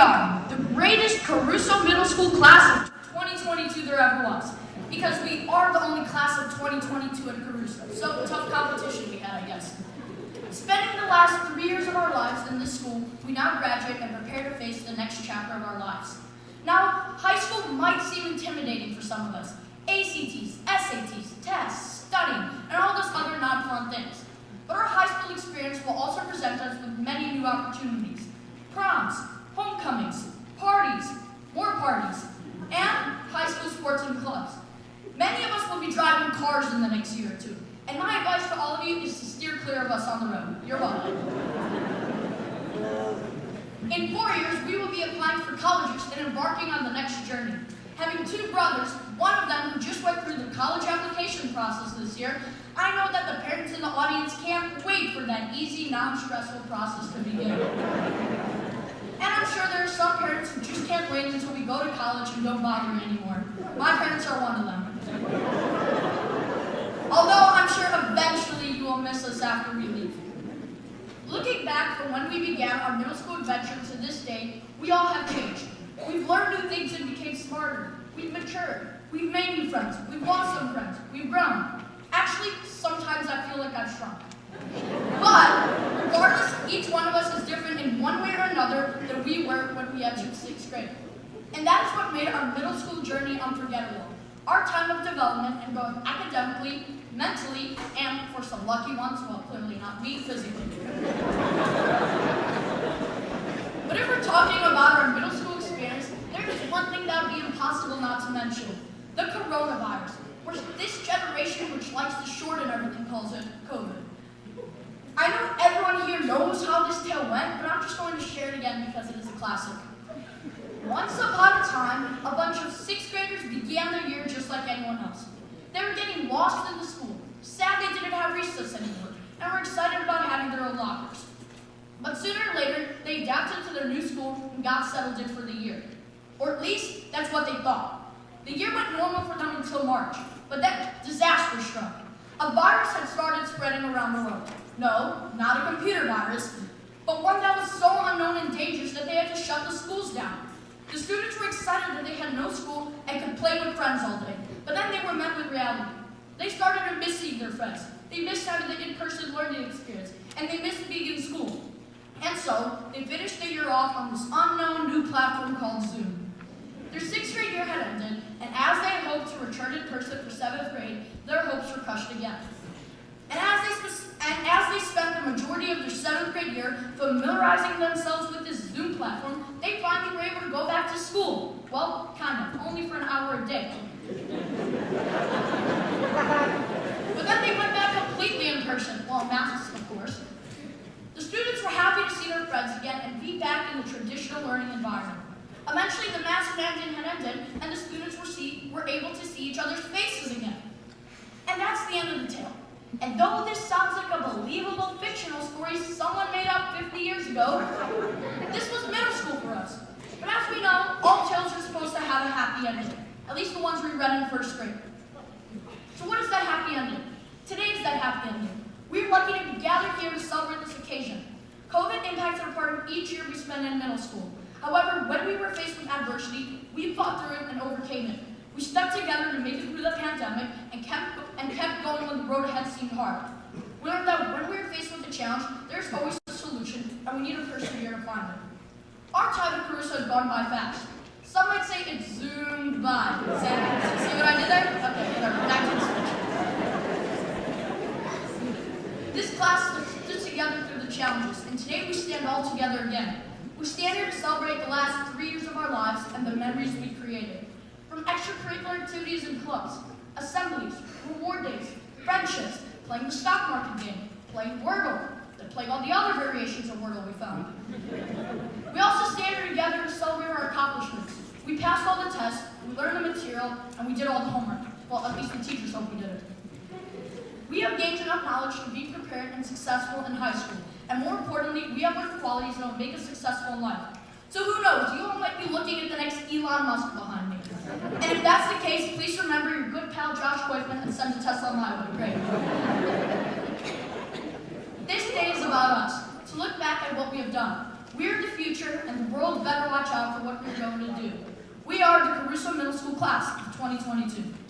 are the greatest Caruso Middle School class of 2022 there ever was. Because we are the only class of 2022 at Caruso. So tough competition we had, I guess. Spending the last 3 years of our lives in this school, we now graduate and prepare to face the next chapter of our lives. Now, high school might seem intimidating for some of us. ACTs, SATs, tests, studying, and all those other non-fun things. But our high school experience will also present us with many new opportunities. Proms, homecomings, parties, more parties, and high school sports and clubs. Many of us will be driving cars in the next year or two. And my advice to all of you is to steer clear of us on the road. You're welcome. In 4 years, we will be applying for colleges and embarking on the next journey. Having two brothers, one of them who just went through the college application process this year, I know that the parents in the audience can't wait for that easy, non-stressful process to begin. And I'm sure there are some parents who just can't wait until we go to college and don't bother anymore. My parents are one of them. Although I'm sure eventually you will miss us after we leave. Looking back from when we began our middle school adventure to this day, we all have changed. We've learned new things and became smarter. We've matured. We've made new friends. We've lost some friends. We've grown. Actually, sometimes I feel like I've shrunk. But regardless, each one of us is different in one way or another than we were when we entered 6th grade. And that is what made our middle school journey unforgettable. Our time of development in both academically, mentally, and for some lucky ones, well, clearly not me, physically. But if we're talking about our middle school experience, there is one thing that would be impossible not to mention: the coronavirus, or this generation, which likes to shorten everything, calls it COVID. I know everyone here knows how this tale went, but I'm just going to share it again because it is a classic. Once upon a time, a bunch of 6th graders began their year just like anyone else. They were getting lost in the school, sad they didn't have recess anymore, and were excited about having their own lockers. But sooner or later, they adapted to their new school and got settled in for the year. Or at least, that's what they thought. The year went normal for them until March, but then disaster struck. A virus had started spreading around the world. No, not a computer virus, but one that was so unknown and dangerous that they had to shut the schools down. The students were excited that they had no school and could play with friends all day, but then they were met with reality. They started to miss seeing their friends. They missed having the in-person learning experience, and they missed being in school. And so, they finished the year off on this unknown new platform called Zoom. Their 6th grade year had ended, and as they had hoped to return in person for 7th grade, their hopes were crushed again. And as they spent the majority of their 7th grade year familiarizing themselves with this Zoom platform, they finally were able to go back to school. Well, kind of, only for an hour a day. But then they went back completely in person, well, masks, of course. The students were happy to see their friends again and be back in the traditional learning environment. Eventually, the mask mandate had ended, and the students were able to see each other's faces again. And that's the end of the tale. And though this sounds like a believable fictional story someone made up 50 years ago, this was middle school for us. But as we know, all tales are supposed to have a happy ending, at least the ones we read in 1st grade. So what is that happy ending? Today is that happy ending. We're lucky to be gathered here to celebrate this occasion. COVID impacted a part of each year we spent in middle school. However, when we were faced with adversity, we fought through it and overcame it. We stuck together to make it through the pandemic and kept going when the road ahead seemed hard. We learned that when we are faced with a challenge, there's always a solution, and we need to persevere to find it. Our time at Caruso has gone by fast. Some might say it's zoomed by. See what I did there? Okay, whatever. Back to the switch. This class stood together through the challenges, and today we stand all together again. We stand here to celebrate the last 3 years of our lives and the memories we created. From extracurricular activities and clubs, assemblies, reward days, friendships, playing the stock market game, playing Wordle, then playing all the other variations of Wordle we found. We also stand here together to celebrate our accomplishments. We passed all the tests, we learned the material, and we did all the homework. Well, at least the teachers hope we did it. We have gained enough knowledge to be prepared and successful in high school. And more importantly, we have learned qualities that will make us successful in life. So who knows, you all might be looking at the next Elon Musk behind me. And if that's the case, please remember your good pal Josh Koifman and send a Tesla my way. Great. This day is about us, to look back at what we have done. We are the future, and the world better watch out what we're going to do. We are the Caruso Middle School class of 2022.